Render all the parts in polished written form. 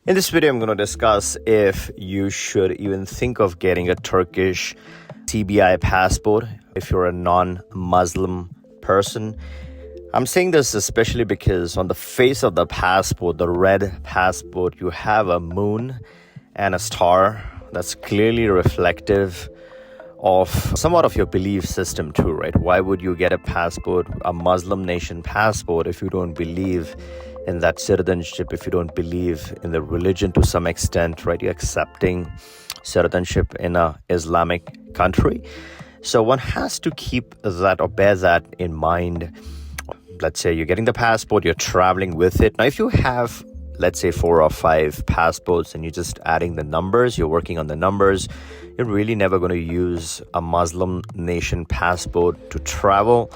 In this video, I'm going to discuss if you should even think of getting a Turkish TBI passport if you're a non-Muslim person. I'm saying this especially because on the face of the passport, the red passport, you have a moon and a star that's clearly reflective of somewhat of your belief system too, right? Why would you get a passport, a Muslim nation passport, if you don't believe in that citizenship, if you don't believe in the religion to some extent, right? You're accepting citizenship in a Islamic country. So one has to keep that or bear that in mind. Let's say you're getting the passport, you're traveling with it. Now, if you have, let's say 4 or 5 passports and you're just adding the numbers, you're working on the numbers, you're really never going to use a Muslim nation passport to travel,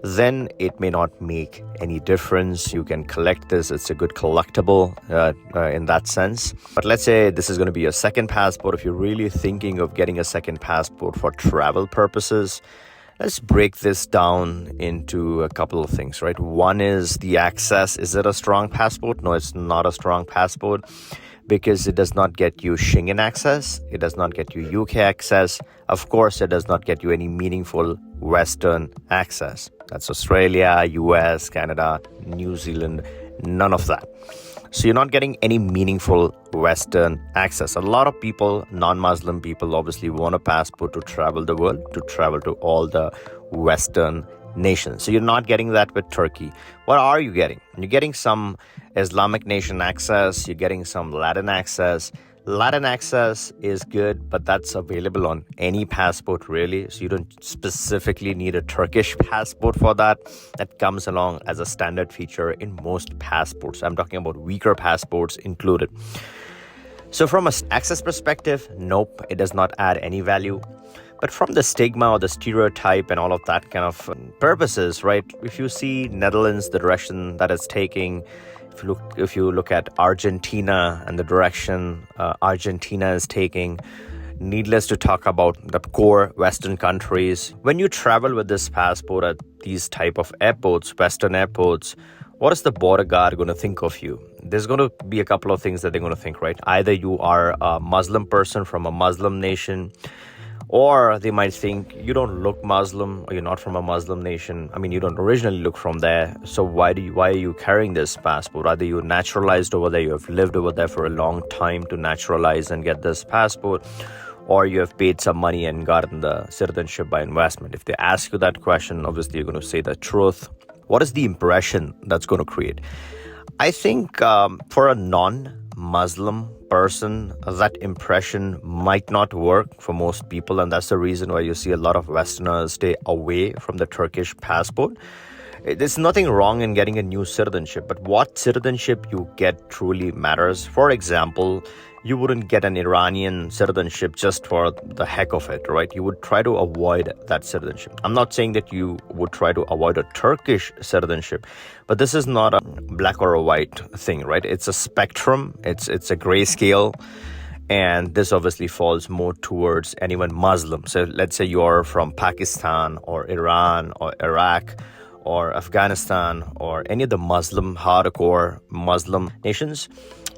then it may not make any difference. You can collect this. It's a good collectible in that sense. But let's say this is going to be your second passport. If you're really thinking of getting a second passport for travel purposes, let's break this down into a couple of things, right? One is the access. Is it a strong passport? No, it's not a strong passport because it does not get you Schengen access. It does not get you UK access. Of course, it does not get you any meaningful Western access. That's Australia, US, Canada, New Zealand, none of that. So you're not getting any meaningful Western access. A lot of people, non-Muslim people, obviously want a passport to travel the world, to travel to all the Western nations. So you're not getting that with Turkey. What are you getting? You're getting some Islamic nation access. You're getting some Latin access. Latin access is good, but that's available on any passport really. So you don't specifically need a Turkish passport for that. That comes along as a standard feature in most passports. I'm talking about weaker passports included. So from an access perspective, nope, it does not add any value. But from the stigma or the stereotype and all of that kind of purposes, right? If you see Netherlands, the direction that it's taking, if you look at Argentina and the direction Argentina is taking, needless to talk about the core Western countries. When you travel with this passport at these type of airports, Western airports, what is the border guard going to think of you? There's going to be a couple of things that they're going to think, right? Either you are a Muslim person from a Muslim nation, or they might think you don't look Muslim or you're not from a Muslim nation. I mean, you don't originally look from there. So why are you carrying this passport? Either you naturalized over there, you have lived over there for a long time to naturalize and get this passport, or you have paid some money and gotten the citizenship by investment. If they ask you that question, obviously you're going to say the truth. What is the impression that's going to create? I think for a non-Muslim person, that impression might not work for most people, and that's the reason why you see a lot of Westerners stay away from the Turkish passport. There's nothing wrong in getting a new citizenship, but what citizenship you get truly matters. For example, you wouldn't get an Iranian citizenship just for the heck of it, right? You would try to avoid that citizenship. I'm not saying that you would try to avoid a Turkish citizenship, but this is not a black or a white thing, right? It's a spectrum. It's a grayscale. And this obviously falls more towards anyone Muslim. So let's say you are from Pakistan or Iran or Iraq or Afghanistan or any of the Muslim, hardcore Muslim nations,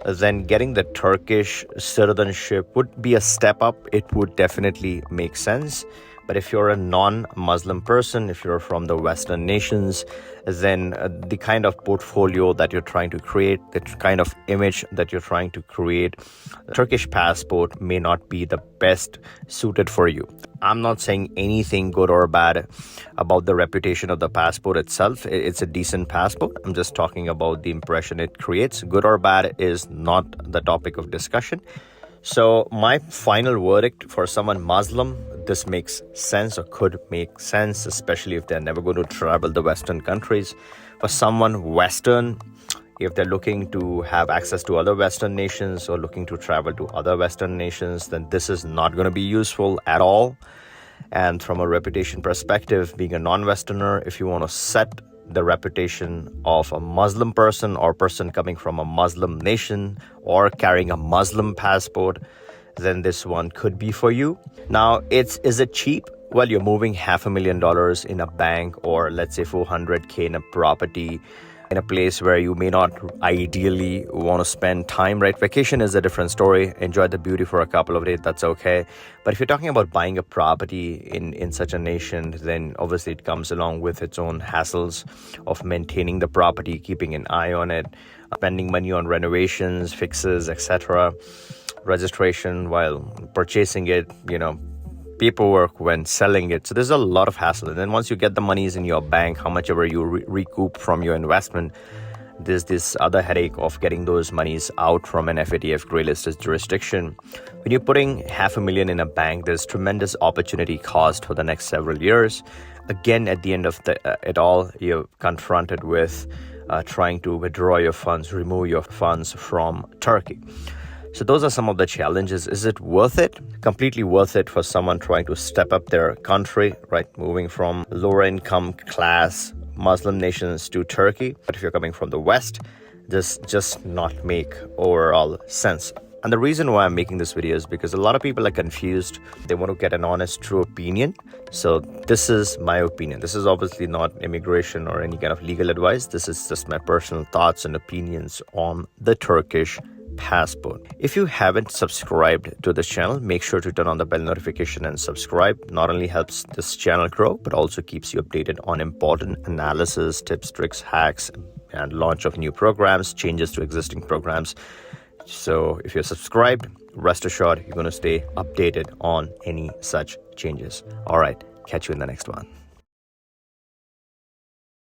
then getting the Turkish citizenship would be a step up. It would definitely make sense. But if you're a non-Muslim person, if you're from the Western nations, then the kind of portfolio that you're trying to create, the kind of image that you're trying to create, the Turkish passport may not be the best suited for you. I'm not saying anything good or bad about the reputation of the passport itself. It's a decent passport. I'm just talking about the impression it creates. Good or bad is not the topic of discussion. So my final verdict for someone Muslim, this makes sense or could make sense, especially if they're never going to travel the Western countries. For someone Western, if they're looking to have access to other Western nations or looking to travel to other Western nations, then this is not going to be useful at all. And from a reputation perspective, being a non-Westerner, if you want to set the reputation of a Muslim person or person coming from a Muslim nation or carrying a Muslim passport, then this one could be for you. Now, is it cheap? Well, you're moving $500,000 in a bank, or let's say $400K in a property. in a place where you may not ideally want to spend time, right? Vacation is a different story. Enjoy the beauty for a couple of days, that's okay. But if you're talking about buying a property in such a nation, then obviously it comes along with its own hassles of maintaining the property, keeping an eye on it, spending money on renovations, fixes, etc., registration while purchasing it, paperwork when selling it. So there's a lot of hassle. And then once you get the monies in your bank, how much ever you recoup from your investment, there's this other headache of getting those monies out from an FATF gray listed jurisdiction. When you're putting $500,000 in a bank, there's tremendous opportunity cost for the next several years. Again, at the end of it all, you're confronted with trying to withdraw your funds, remove your funds from Turkey. So those are some of the challenges. Is it worth it? Completely worth it for someone trying to step up their country, right? Moving from lower income class Muslim nations to Turkey. But if you're coming from the West, this just not make overall sense. And the reason why I'm making this video is because a lot of people are confused. They want to get an honest, true opinion. So this is my opinion. This is obviously not immigration or any kind of legal advice. This is just my personal thoughts and opinions on the Turkish passport. If you haven't subscribed to this channel, make sure to turn on the bell notification and subscribe. Not only helps this channel grow, but also keeps you updated on important analysis, tips, tricks, hacks, and launch of new programs, changes to existing programs. So if you're subscribed, rest assured you're going to stay updated on any such changes. All right, catch you in the next one.